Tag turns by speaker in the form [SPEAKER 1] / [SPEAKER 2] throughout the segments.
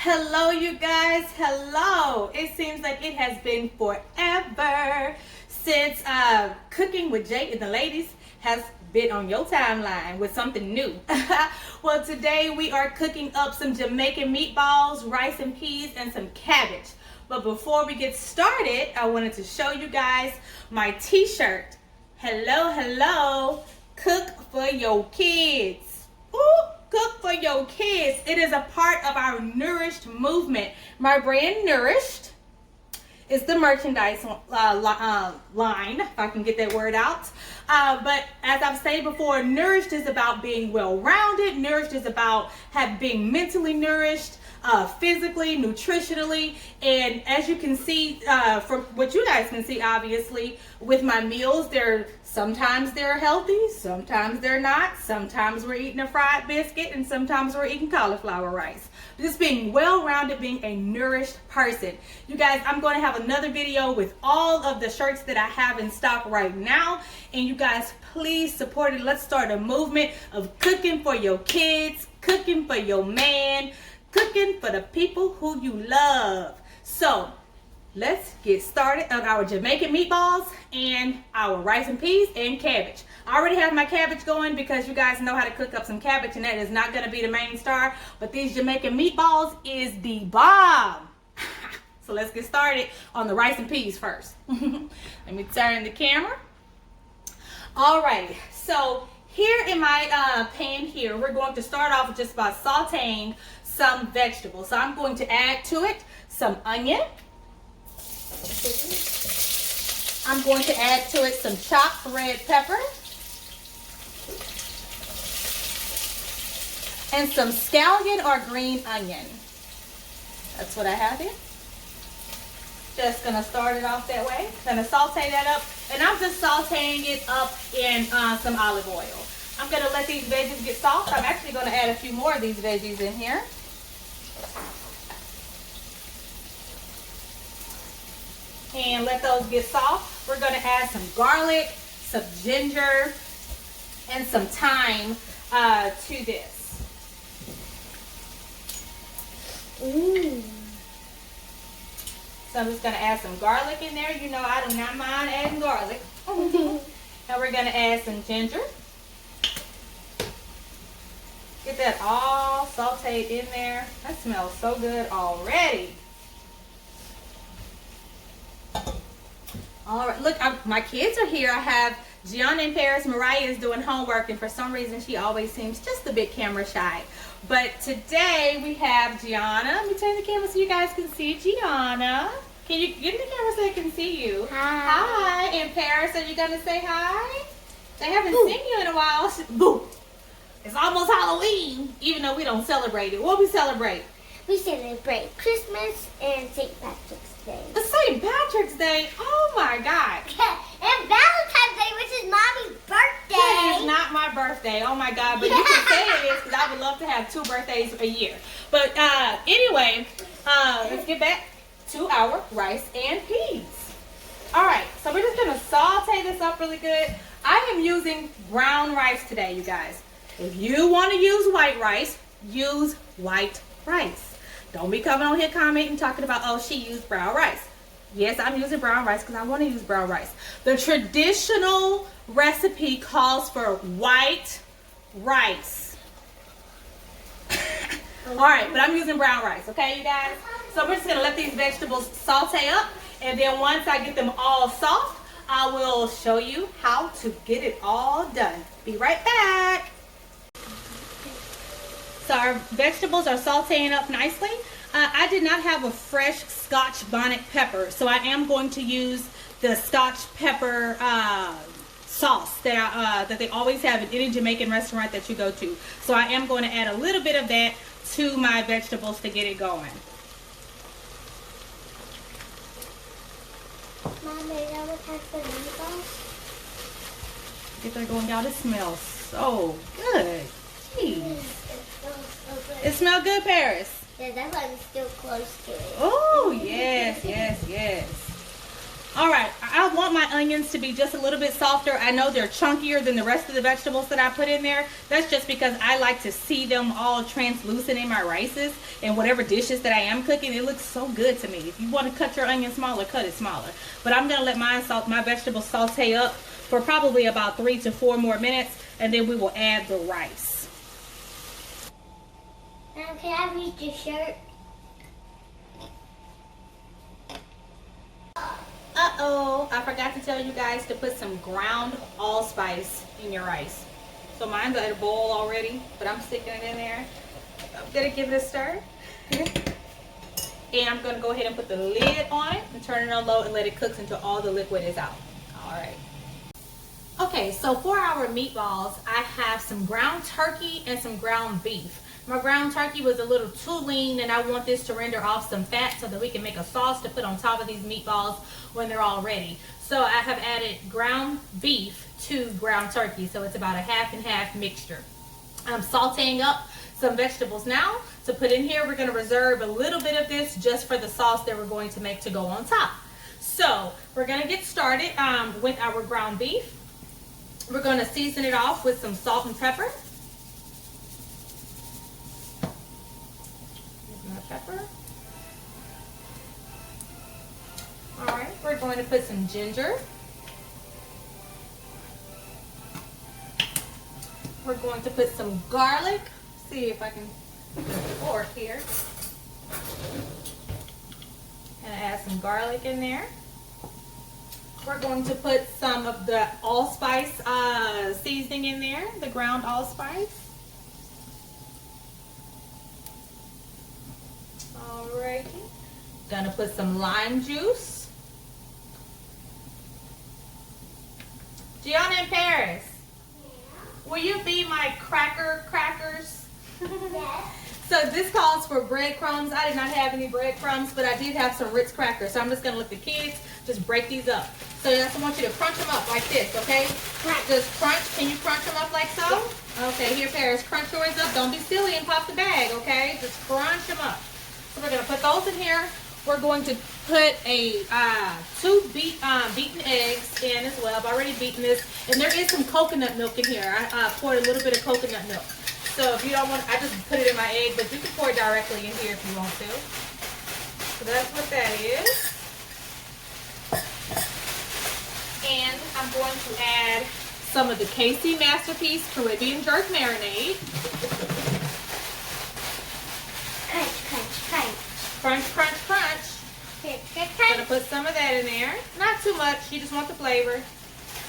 [SPEAKER 1] Hello, you guys. Hello. It seems like it has been forever since Cooking with Jay and the Ladies has been on your timeline with something new. Well, today we are cooking up some Jamaican meatballs, rice and peas, and some cabbage. But before we get started, I wanted to show you guys my t-shirt. Hello, hello. Cook for your kids. Ooh. Cook for your kids. It is a part of our Nourished movement. My brand Nourished is the merchandise line, if I can get that word out. But as I've said before, Nourished is about being well-rounded. Nourished is about being mentally nourished, physically, nutritionally. And as you can see, from what you guys can see, obviously, with my meals, sometimes they're healthy, sometimes they're not. Sometimes we're eating a fried biscuit, and sometimes we're eating cauliflower rice. Just being well-rounded, being a nourished person. You guys, I'm going to have another video with all of the shirts that I have in stock right now. And you guys, please support it. Let's start a movement of cooking for your kids, cooking for your man, cooking for the people who you love. So let's get started on our Jamaican meatballs and our rice and peas and cabbage. I already have my cabbage going because you guys know how to cook up some cabbage, and that is not going to be the main star. But these Jamaican meatballs is the bomb. So let's get started on the rice and peas first. Let me turn the camera. Alrighty, so here in my pan here, we're going to start off just by sauteing some vegetables. So I'm going to add to it some onion. I'm going to add to it some chopped red pepper and some scallion or green onion. That's what I have here. Just gonna start it off that way. Gonna saute that up, and I'm just sauteing it up in some olive oil. I'm gonna let these veggies get soft. I'm actually gonna add a few more of these veggies in here. And let those get soft. We're going to add some garlic, some ginger, and some thyme to this.
[SPEAKER 2] Ooh.
[SPEAKER 1] So I'm just going to add some garlic in there. You know I do not mind adding garlic. Now we're going to add some ginger. Get that all sauteed in there. That smells so good already. All right, look, my kids are here. I have Gianna in Paris. Mariah is doing homework, and for some reason, she always seems just a bit camera shy. But today, we have Gianna. Let me turn the camera so you guys can see Gianna. Can you get in the camera so they can see you?
[SPEAKER 2] Hi.
[SPEAKER 1] Hi. In Paris, are you going to say hi? They haven't seen you in a while. Boo. It's almost Halloween, even though we don't celebrate it. What we celebrate?
[SPEAKER 2] We celebrate Christmas and St. Patrick's Day.
[SPEAKER 1] The St. Patrick's Day? Oh my God.
[SPEAKER 2] And Valentine's Day, which is Mommy's birthday.
[SPEAKER 1] It is not my birthday. Oh my God. But you can say it is, because I would love to have 2 birthdays a year. But anyway, let's get back to our rice and peas. All right. So we're just going to saute this up really good. I am using brown rice today, you guys. If you want to use white rice, use white rice. Don't be coming on here commenting talking about, oh, she used brown rice. Yes, I'm using brown rice because I want to use brown rice. The traditional recipe calls for white rice. All right, but I'm using brown rice, okay, you guys? So we're just going to let these vegetables saute up, and then once I get them all soft, I will show you how to get it all done. Be right back. So our vegetables are sauteing up nicely. I did not have a fresh Scotch bonnet pepper, so I am going to use the Scotch pepper sauce that they always have in any Jamaican restaurant that you go to. So I am going to add a little bit of that to my vegetables to get it going.
[SPEAKER 2] Mommy, I would have the meatballs.
[SPEAKER 1] Get that going, y'all. This smells so good. Jeez. It smells good, Paris.
[SPEAKER 2] Yeah, that one's still close to it.
[SPEAKER 1] Oh, yes, yes, yes. All right, I want my onions to be just a little bit softer. I know they're chunkier than the rest of the vegetables that I put in there. That's just because I like to see them all translucent in my rices and whatever dishes that I am cooking. It looks so good to me. If you want to cut your onion smaller, cut it smaller. But I'm gonna let my vegetables saute up for probably about 3 to 4 more minutes, and then we will add the rice.
[SPEAKER 2] Can I read your shirt?
[SPEAKER 1] Uh-oh, I forgot to tell you guys to put some ground allspice in your rice. So mine's at a bowl already, but I'm sticking it in there. I'm gonna give it a stir. And I'm gonna go ahead and put the lid on it and turn it on low and let it cook until all the liquid is out. All right. Okay, so for our meatballs, I have some ground turkey and some ground beef. My ground turkey was a little too lean, and I want this to render off some fat so that we can make a sauce to put on top of these meatballs when they're all ready. So I have added ground beef to ground turkey, so it's about a half and half mixture. I'm sauteing up some vegetables now to put in here. We're going to reserve a little bit of this just for the sauce that we're going to make to go on top. So we're going to get started with our ground beef. We're going to season it off with some salt and pepper. Pepper. All right, we're going to put some ginger. We're going to put some garlic. See if I can put a fork here. And add some garlic in there. We're going to put some of the allspice seasoning in there, the ground allspice. Alrighty. Gonna put some lime juice. Gianna and Paris. Yeah. Will you be my crackers?
[SPEAKER 2] Yes.
[SPEAKER 1] So this calls for breadcrumbs. I did not have any breadcrumbs, but I did have some Ritz crackers. So I'm just gonna let the kids just break these up. So I just want you to crunch them up like this, okay? Just crunch. Can you crunch them up like so? Okay, here, Paris, crunch yours up. Don't be silly and pop the bag, okay? Just crunch them up. So we're going to put those in here. We're going to put a 2 beaten eggs in as well. I've already beaten this. And there is some coconut milk in here. I poured a little bit of coconut milk. So if you don't want, I just put it in my egg, but you can pour it directly in here if you want to. So that's what that is. And I'm going to add some of the KC Masterpiece Caribbean Jerk Marinade. Crunch, crunch, crunch. I'm going to put some of that in there. Not too much. You just want the flavor.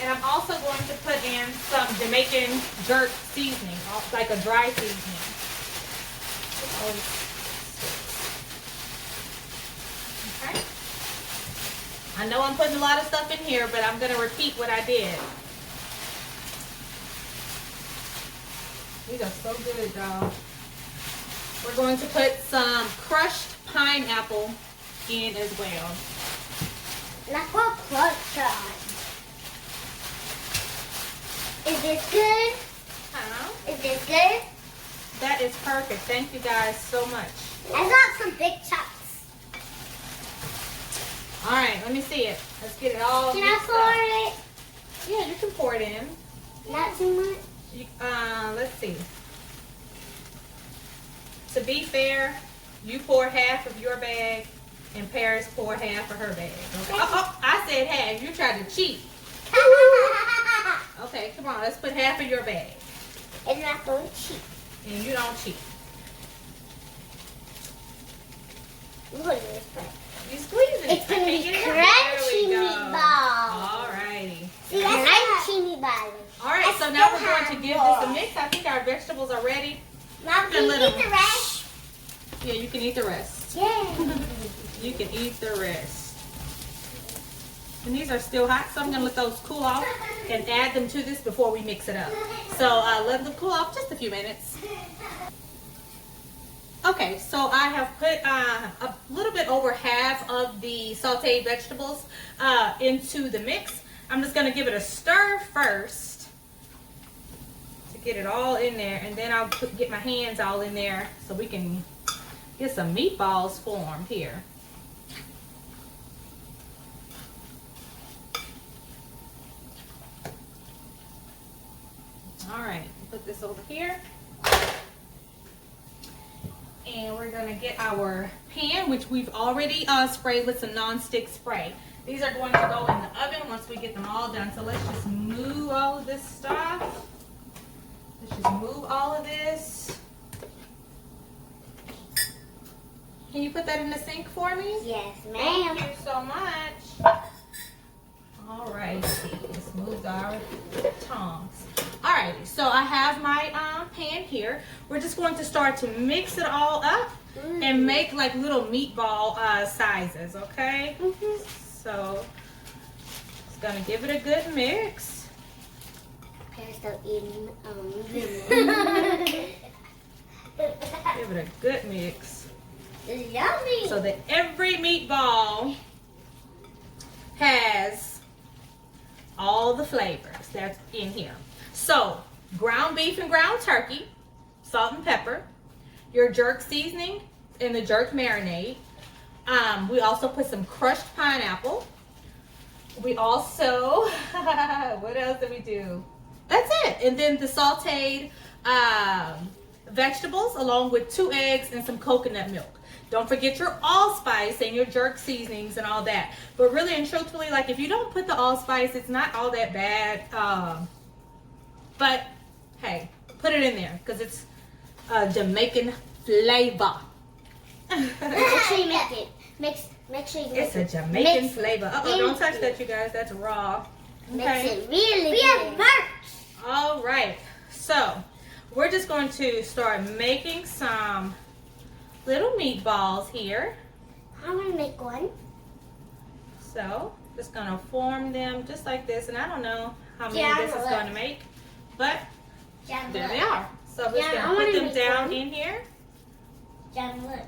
[SPEAKER 1] And I'm also going to put in some Jamaican jerk seasoning, like a dry seasoning. Okay. I know I'm putting a lot of stuff in here, but I'm going to repeat what I did. These are so good, y'all. We're going to put some crushed pineapple in as well.
[SPEAKER 2] Like what crushed on? Is this good? Is this good?
[SPEAKER 1] That is perfect. Thank you guys so much.
[SPEAKER 2] I got some big chunks.
[SPEAKER 1] All right, let me see it. Let's get it all
[SPEAKER 2] Can I pour it?
[SPEAKER 1] Yeah, you can pour it in.
[SPEAKER 2] Not too much?
[SPEAKER 1] Let's see. To be fair, you pour half of your bag and Paris pour half of her bag. Okay? Oh, I said half. You tried to cheat. Okay, come on. Let's put half of your bag.
[SPEAKER 2] It's not going to cheat.
[SPEAKER 1] And you don't cheat.
[SPEAKER 2] Look at this part.
[SPEAKER 1] You squeeze it.
[SPEAKER 2] It's going to be crunchy meatballs.
[SPEAKER 1] Alrighty.
[SPEAKER 2] See, crunchy meatballs.
[SPEAKER 1] Alright, so now we're going to give this a mix. I think our vegetables are ready.
[SPEAKER 2] Mom, can you eat the rest?
[SPEAKER 1] Yeah, you can eat the rest.
[SPEAKER 2] Yeah.
[SPEAKER 1] You can eat the rest. And these are still hot, so I'm going to let those cool off and add them to this before we mix it up. So let them cool off just a few minutes. Okay, so I have put a little bit over half of the sauteed vegetables into the mix. I'm just going to give it a stir first to get it all in there, and then I'll get my hands all in there so we can get some meatballs formed here. Put this over here. And we're gonna get our pan, which we've already sprayed with some non-stick spray. These are going to go in the oven once we get them all done. So let's just move all of this stuff. Let's just move all of this. Can you put that in the sink for me?
[SPEAKER 2] Yes, ma'am.
[SPEAKER 1] Thank you so much. All right, let's move our tongs. All righty, so I have my pan here. We're just going to start to mix it all up and make like little meatball sizes, okay? So, just gonna give it a good mix.
[SPEAKER 2] Parents don't eat
[SPEAKER 1] Give it a good mix.
[SPEAKER 2] It's yummy.
[SPEAKER 1] So that every meatball has all the flavors that's in here. So, ground beef and ground turkey, salt and pepper, your jerk seasoning and the jerk marinade. We also put some crushed pineapple. We also, what else did we do? That's it. And then the sauteed vegetables along with 2 eggs and some coconut milk. Don't forget your allspice and your jerk seasonings and all that. But really and truthfully, like if you don't put the allspice, it's not all that bad. But hey, put it in there because it's Jamaican flavor.
[SPEAKER 2] Make sure you make it. Make sure you make
[SPEAKER 1] It's a Jamaican flavor. Uh-oh, don't touch that, you guys. That's raw.
[SPEAKER 2] Makes
[SPEAKER 1] Okay.
[SPEAKER 2] it really good. We have merch.
[SPEAKER 1] All right. So we're just going to start making some little meatballs here.
[SPEAKER 2] I'm gonna make one.
[SPEAKER 1] So just gonna form them just like this, and I don't know how many
[SPEAKER 2] Yeah,
[SPEAKER 1] this is going to make, but
[SPEAKER 2] John,
[SPEAKER 1] there
[SPEAKER 2] look.
[SPEAKER 1] they are. So we're just
[SPEAKER 2] Yeah, I
[SPEAKER 1] gonna put
[SPEAKER 2] wanna
[SPEAKER 1] them
[SPEAKER 2] make
[SPEAKER 1] down
[SPEAKER 2] one.
[SPEAKER 1] in here.
[SPEAKER 2] John, look.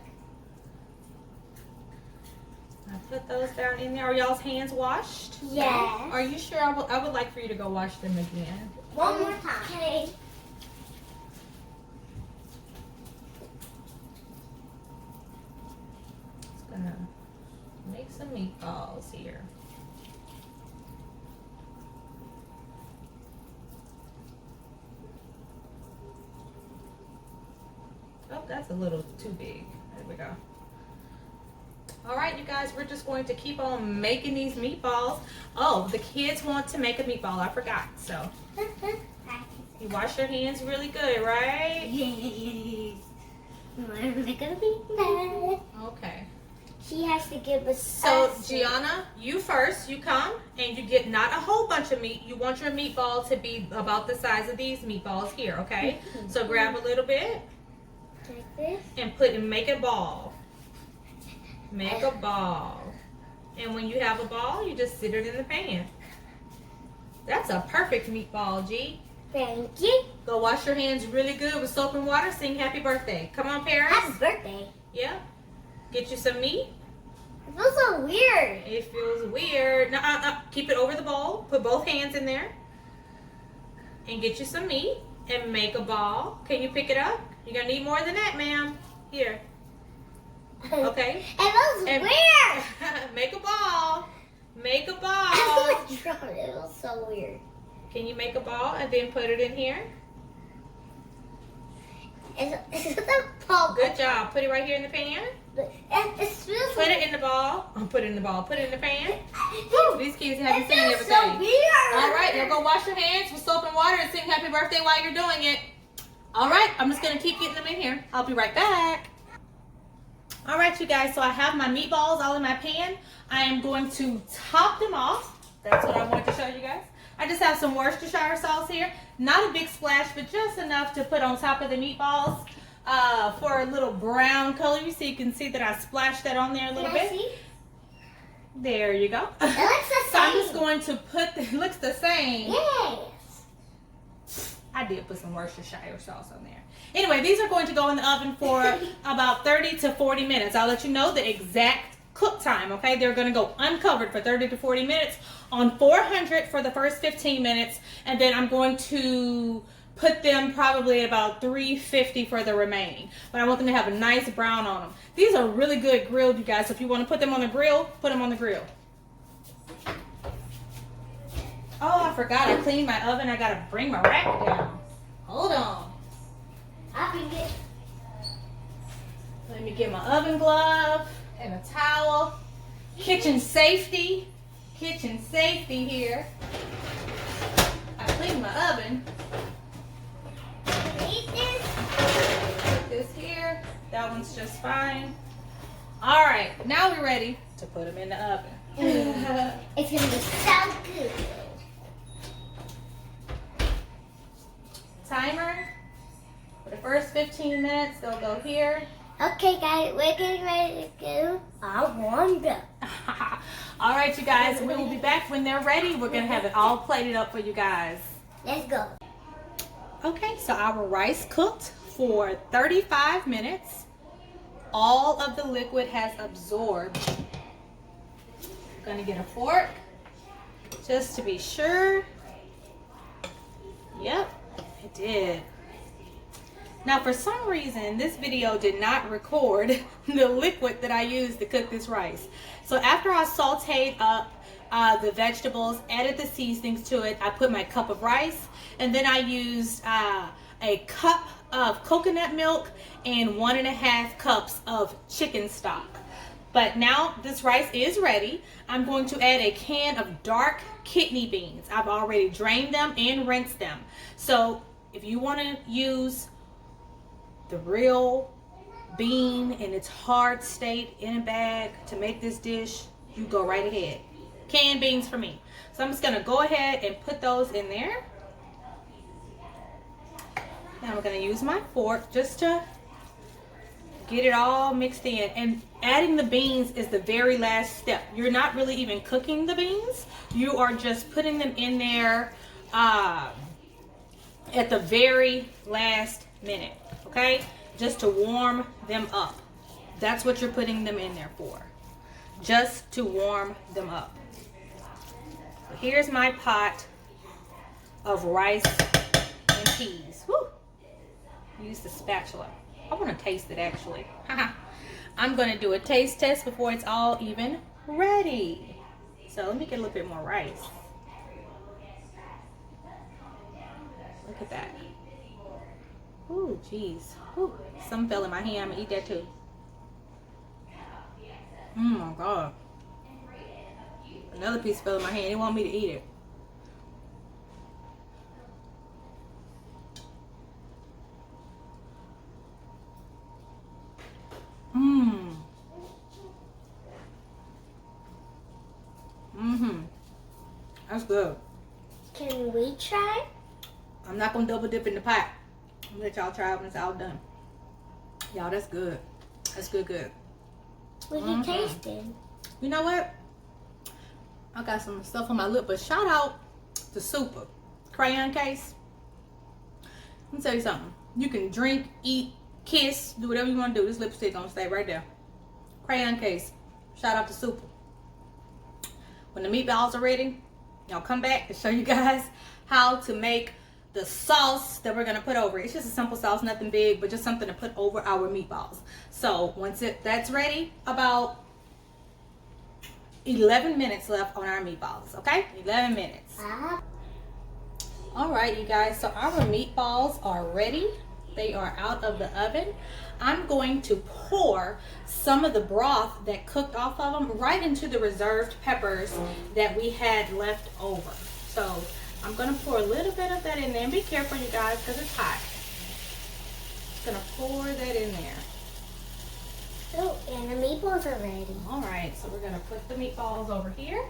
[SPEAKER 1] I put those down in there. Are y'all's hands washed?
[SPEAKER 2] Yes.
[SPEAKER 1] Are you sure? I would like for you to go wash them again.
[SPEAKER 2] One more time. Okay.
[SPEAKER 1] Just gonna make some meatballs here. Oh, that's a little too big. There we go. All right, you guys, we're just going to keep on making these meatballs. Oh, the kids want to make a meatball. I forgot. So you wash your hands really good, right?
[SPEAKER 2] Yes. Want to make a meatball?
[SPEAKER 1] Okay.
[SPEAKER 2] She has to give us.
[SPEAKER 1] So, Gianna, you first. You come and you get not a whole bunch of meat. You want your meatball to be about the size of these meatballs here, okay? So grab a little bit
[SPEAKER 2] Like this.
[SPEAKER 1] and make a ball. Make a ball. And when you have a ball, you just sit it in the pan. That's a perfect meatball, G.
[SPEAKER 2] Thank you.
[SPEAKER 1] Go wash your hands really good with soap and water. Sing happy birthday. Come on, parents.
[SPEAKER 2] Happy birthday.
[SPEAKER 1] Yeah. Get you some meat.
[SPEAKER 2] It feels so weird.
[SPEAKER 1] It feels weird. No, keep it over the bowl. Put both hands in there. And get you some meat. And make a ball. Can you pick it up? You're going to need more than that, ma'am. Here. Okay.
[SPEAKER 2] It feels
[SPEAKER 1] And-
[SPEAKER 2] weird.
[SPEAKER 1] Make a ball. Make a ball.
[SPEAKER 2] I feel like it feels so weird.
[SPEAKER 1] Can you make a ball and then put it in here?
[SPEAKER 2] Is it the ball?
[SPEAKER 1] Good job. Put it right here in the pan.
[SPEAKER 2] It feels
[SPEAKER 1] Put it in the ball. Put it in the ball. Put it in the pan. Woo, these kids haven't
[SPEAKER 2] It
[SPEAKER 1] seen
[SPEAKER 2] feels
[SPEAKER 1] everything.
[SPEAKER 2] so weird.
[SPEAKER 1] All right, now go wash your hands with soap and water and sing happy birthday while you're doing it. All right, I'm just going to keep getting them in here. I'll be right back. All right, you guys, so I have my meatballs all in my pan. I am going to top them off. That's what I wanted to show you guys. I just have some Worcestershire sauce here. Not a big splash, but just enough to put on top of the meatballs for a little brown color. So you can see that I splashed that on there a little
[SPEAKER 2] Can I
[SPEAKER 1] bit.
[SPEAKER 2] see?
[SPEAKER 1] There you go.
[SPEAKER 2] It looks the
[SPEAKER 1] So I'm
[SPEAKER 2] same.
[SPEAKER 1] just going to put, it looks the same.
[SPEAKER 2] Yes.
[SPEAKER 1] I did put some Worcestershire sauce on there. Anyway, these are going to go in the oven for about 30 to 40 minutes. I'll let you know the exact cook time, okay? They're going to go uncovered for 30 to 40 minutes on 400 for the first 15 minutes. And then I'm going to put them probably at about 350 for the remaining. But I want them to have a nice brown on them. These are really good grilled, you guys. So if you want to put them on the grill, put them on the grill. Oh, I forgot. I cleaned my oven. I got to bring my rack down. Hold on.
[SPEAKER 2] I can get.
[SPEAKER 1] Let me get my oven glove and a towel. Kitchen safety. Kitchen safety here. I cleaned my oven.
[SPEAKER 2] Eat this.
[SPEAKER 1] Put this here. That one's just fine. All right, now we're ready to put them in the oven.
[SPEAKER 2] It's gonna be so good.
[SPEAKER 1] Timer for the first 15 minutes. They'll go here.
[SPEAKER 2] Okay, guys, we're getting ready to go. I warmed up.
[SPEAKER 1] All right, you guys, we will be back when they're ready. We're gonna have it all plated up for you guys.
[SPEAKER 2] Let's go.
[SPEAKER 1] Okay, so our rice cooked for 35 minutes. All of the liquid has absorbed. I'm gonna get a fork just to be sure. Yep, it did. Now, for some reason, this video did not record the liquid that I used to cook this rice. So after I sauteed up the vegetables, added the seasonings to it, I put my cup of rice, and then I used a cup of coconut milk and 1.5 cups of chicken stock. But now this rice is ready. I'm going to add a can of dark kidney beans. I've already drained them and rinsed them. So if you want to use the real bean in its hard state in a bag to make this dish, you go right ahead. Canned beans for me. So I'm just going to go ahead and put those in there. Now I'm going to use my fork just to get it all mixed in. And adding the beans is the very last step. You're not really even cooking the beans. You are just putting them in there at the very last minute. Okay? Just to warm them up. That's what you're putting them in there for. Just to warm them up. So here's my pot of rice and peas. Woo! Use the spatula. I want to taste it actually. I'm going to do a taste test before it's all even ready. So let me get a little bit more rice. Look at that. Ooh, geez. Ooh, some fell in my hand. I'm going to eat that too. Oh my God. Another piece fell in my hand. They want me to eat it. That's good.
[SPEAKER 2] Can we try?
[SPEAKER 1] I'm not gonna double dip in the pot. I'm gonna let y'all try it when it's all done. Y'all, that's good. That's good.
[SPEAKER 2] What you tasting?
[SPEAKER 1] You know what? I got some stuff on my lip, but shout out to Super Crayon Case. Let me tell you something. You can drink, eat, kiss, do whatever you want to do. This lipstick gonna stay right there. Crayon Case. Shout out to Super. When the meatballs are ready, y'all come back and show you guys how to make the sauce that we're gonna put over it. It's just a simple sauce, nothing big, but just something to put over our meatballs. So once that's ready, about 11 minutes left on our meatballs, okay? 11 minutes. All right, you guys, so our meatballs are ready. They are out of the oven. I'm going to pour some of the broth that cooked off of them right into the reserved peppers that we had left over. So I'm going to pour a little bit of that in there. And be careful, you guys, because it's hot. Just going to pour that in there.
[SPEAKER 2] Oh, and the meatballs are ready.
[SPEAKER 1] All right, so we're going to put the meatballs over here.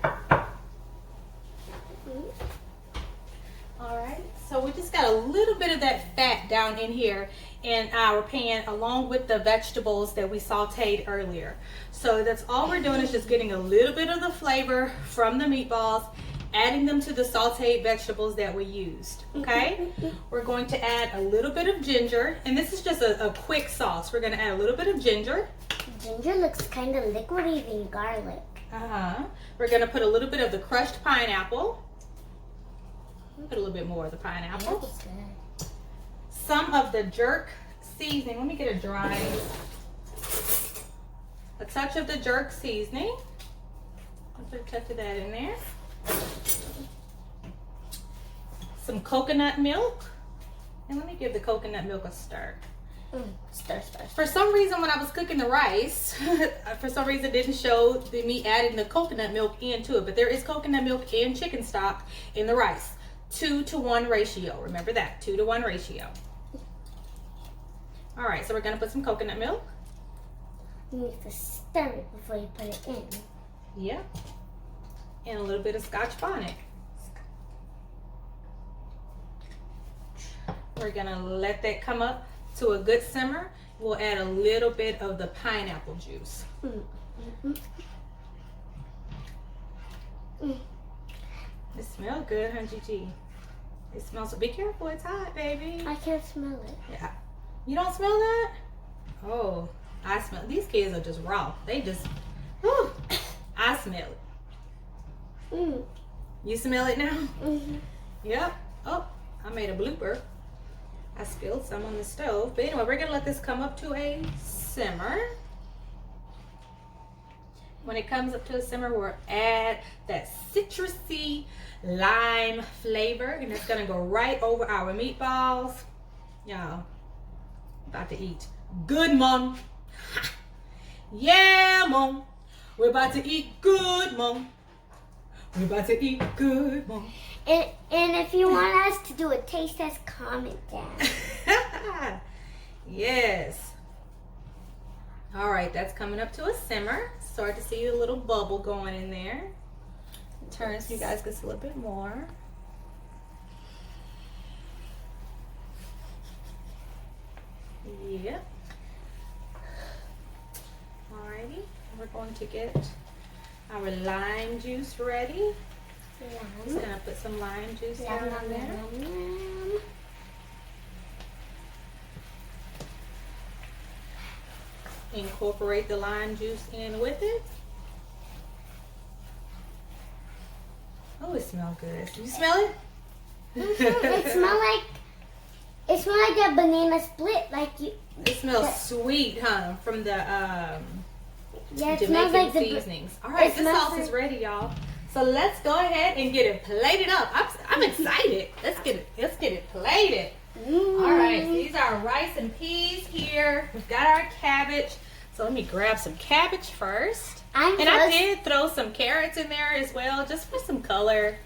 [SPEAKER 1] All right, so we just got a little bit of that fat down in here in our pan along with the vegetables that we sauteed earlier. So that's all we're doing is just getting a little bit of the flavor from the meatballs, adding them to the sauteed vegetables that we used, okay? We're going to add a little bit of ginger, and this is just a quick sauce. We're gonna add a little bit of ginger.
[SPEAKER 2] Ginger looks kind of liquidy than garlic.
[SPEAKER 1] We're gonna put a little bit of the crushed pineapple. Put a little bit more of the pineapple.
[SPEAKER 2] That looks good.
[SPEAKER 1] Some of the jerk seasoning. Let me get a touch of the jerk seasoning. Put a touch of that in there. Some coconut milk And let me give the coconut milk a stir.
[SPEAKER 2] Stir.
[SPEAKER 1] For some reason, when I was cooking the rice, for some reason it didn't show the me adding the coconut milk into it. But there is coconut milk and chicken stock in the rice. 2-to-1 ratio. Remember that, 2-to-1 ratio. All right, so we're gonna put some coconut milk.
[SPEAKER 2] You need to stir it before you put it in.
[SPEAKER 1] Yep. And a little bit of Scotch bonnet. We're gonna let that come up to a good simmer. We'll add a little bit of the pineapple juice. It smells good, huh, Gigi? It smells. Be careful, it's hot, baby.
[SPEAKER 2] I can't smell it.
[SPEAKER 1] Yeah. You don't smell that? Oh, I smell. These kids are just raw. They just. Whew, I smell it. You smell it now? Yep. Oh, I made a blooper. I spilled some on the stove. But anyway, we're gonna let this come up to a simmer. When it comes up to a simmer, we'll add that citrusy lime flavor, and it's gonna go right over our meatballs. Y'all, about to eat good, Mom. Yeah, Mom. We're about to eat good, Mom. We're about to eat good, Mom.
[SPEAKER 2] And if you want us to do a taste test, comment down.
[SPEAKER 1] Yes. All right, that's coming up to a simmer. Start to see a little bubble going in there. Turn so you guys can see a little bit more. Yep. Alrighty, we're going to get our lime juice ready. Just gonna put some lime juice down in there. Incorporate the lime juice in with it. Oh, it smells good. You smell it?
[SPEAKER 2] It smells like a banana split.
[SPEAKER 1] It smells sweet, huh? From the
[SPEAKER 2] yeah, it
[SPEAKER 1] Jamaican
[SPEAKER 2] smells like
[SPEAKER 1] seasonings. All right, this sauce is ready, y'all. So let's go ahead and get it plated up. I'm excited. Let's get it plated. All right, so these are our rice and peas here. We've got our cabbage. So let me grab some cabbage first. I did throw some carrots in there as well, just for some color.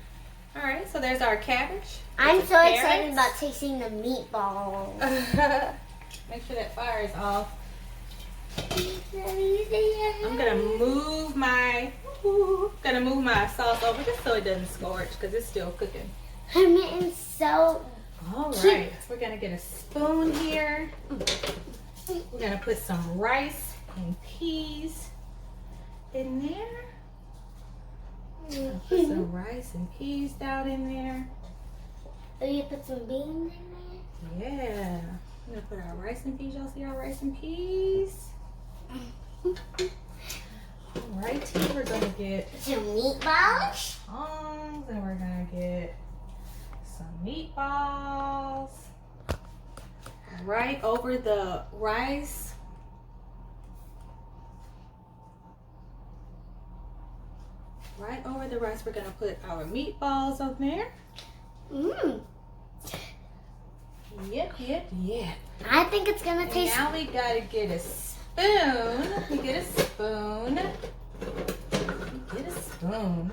[SPEAKER 1] All right, so there's our cabbage.
[SPEAKER 2] I'm so excited about tasting the meatballs.
[SPEAKER 1] Make sure that fire is off. I'm gonna move my sauce over just so it doesn't scorch because it's still cooking.
[SPEAKER 2] I'm getting so.
[SPEAKER 1] All right, we're gonna get a spoon here. We're gonna put some rice and peas in there. Put some rice and peas down in there.
[SPEAKER 2] Oh, you put some beans in there?
[SPEAKER 1] Yeah. I'm gonna put our rice and peas. Y'all see our rice and peas? Alright, here we're gonna get
[SPEAKER 2] some meatballs.
[SPEAKER 1] And we're gonna get some meatballs right over the rice. Right over the rice, we're gonna put our meatballs on there. Yep.
[SPEAKER 2] I think it's gonna taste.
[SPEAKER 1] Now we gotta get a spoon. Get a spoon.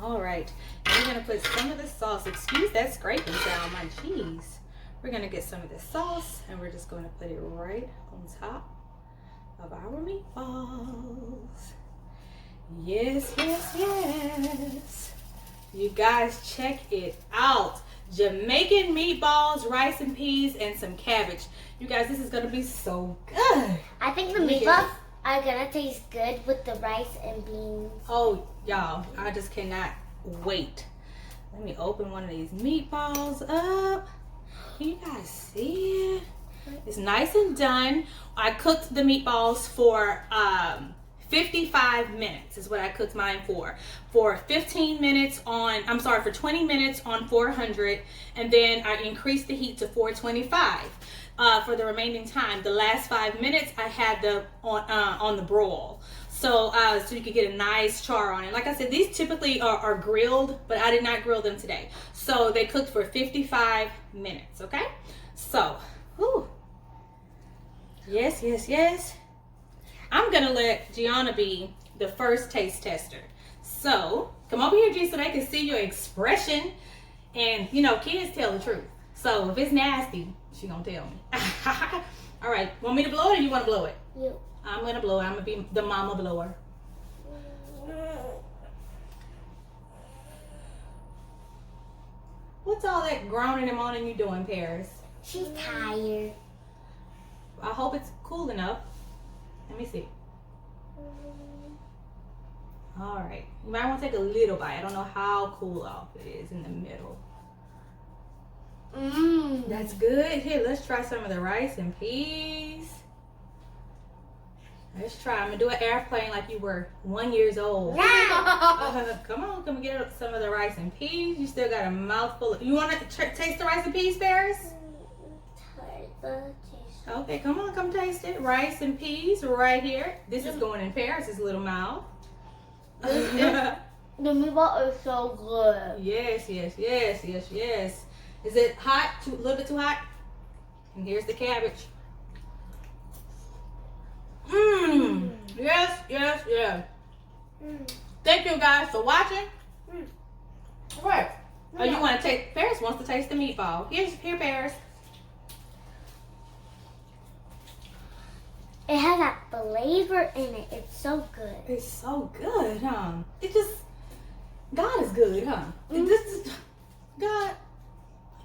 [SPEAKER 1] All right. We're gonna put some of the sauce. Excuse that scraping sound, my cheese. We're gonna get some of the sauce and we're just gonna put it right on top of our meatballs. Yes. You guys, check it out. Jamaican meatballs, rice and peas, and some cabbage. You guys, this is gonna be so good.
[SPEAKER 2] I think the meatballs are gonna taste good with the rice and beans.
[SPEAKER 1] Oh, y'all, I just cannot wait. Let me open one of these meatballs up. Can you guys see it? It's nice and done. I cooked the meatballs for 55 minutes is what I cooked mine for. For 15 minutes on, for 20 minutes on 400, and then I increased the heat to 425 for the remaining time. The last 5 minutes I had the on the broil. So so you can get a nice char on it. Like I said, these typically are grilled, but I did not grill them today. So they cooked for 55 minutes, okay? So, whew. Yes, yes, yes. I'm gonna let Gianna be the first taste tester. So, come over here, G, so they can see your expression. And, you know, kids tell the truth. So, if it's nasty, she gonna tell me. All right, want me to blow it or you wanna blow it?
[SPEAKER 2] You.
[SPEAKER 1] I'm gonna blow it. I'm gonna be the mama blower. What's all that groaning and moaning you doing, Paris?
[SPEAKER 2] She's tired.
[SPEAKER 1] I hope it's cool enough. Let me see. All right. You might want to take a little bite. I don't know how cool off it is in the middle. That's good. Here, let's try some of the rice and peas. Let's try. I'm going to do an airplane like you were 1 year old. Come on. Come and get some of the rice and peas. You still got a mouthful. You want to taste the rice and peas, Paris? Okay, come on. Come taste it. Rice and peas right here. This is going in Paris' little mouth.
[SPEAKER 2] The meatball is so good.
[SPEAKER 1] Yes. Is it hot? A little bit too hot? And here's the cabbage. Yes. Thank you guys for watching. What? Oh, you want to taste? Paris wants to taste the meatball. Here, Paris.
[SPEAKER 2] It has that flavor in it. It's so good.
[SPEAKER 1] It's so good, huh? It just, God is good, huh? This is, God,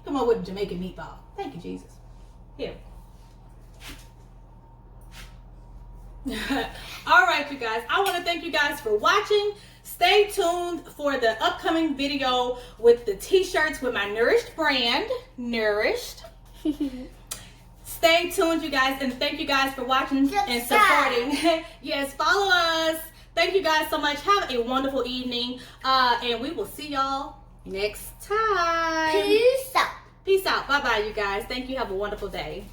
[SPEAKER 1] come on with a Jamaican meatball. Thank you, Jesus. Here. All right, you guys. I want to thank you guys for watching. Stay tuned for the upcoming video with the t-shirts with my Nourished brand. Nourished. Stay tuned, you guys, and thank you guys for watching and supporting. Yes, follow us. Thank you guys so much. Have a wonderful evening, and we will see y'all next time.
[SPEAKER 2] Peace out.
[SPEAKER 1] Peace out. Bye-bye, you guys. Thank you. Have a wonderful day.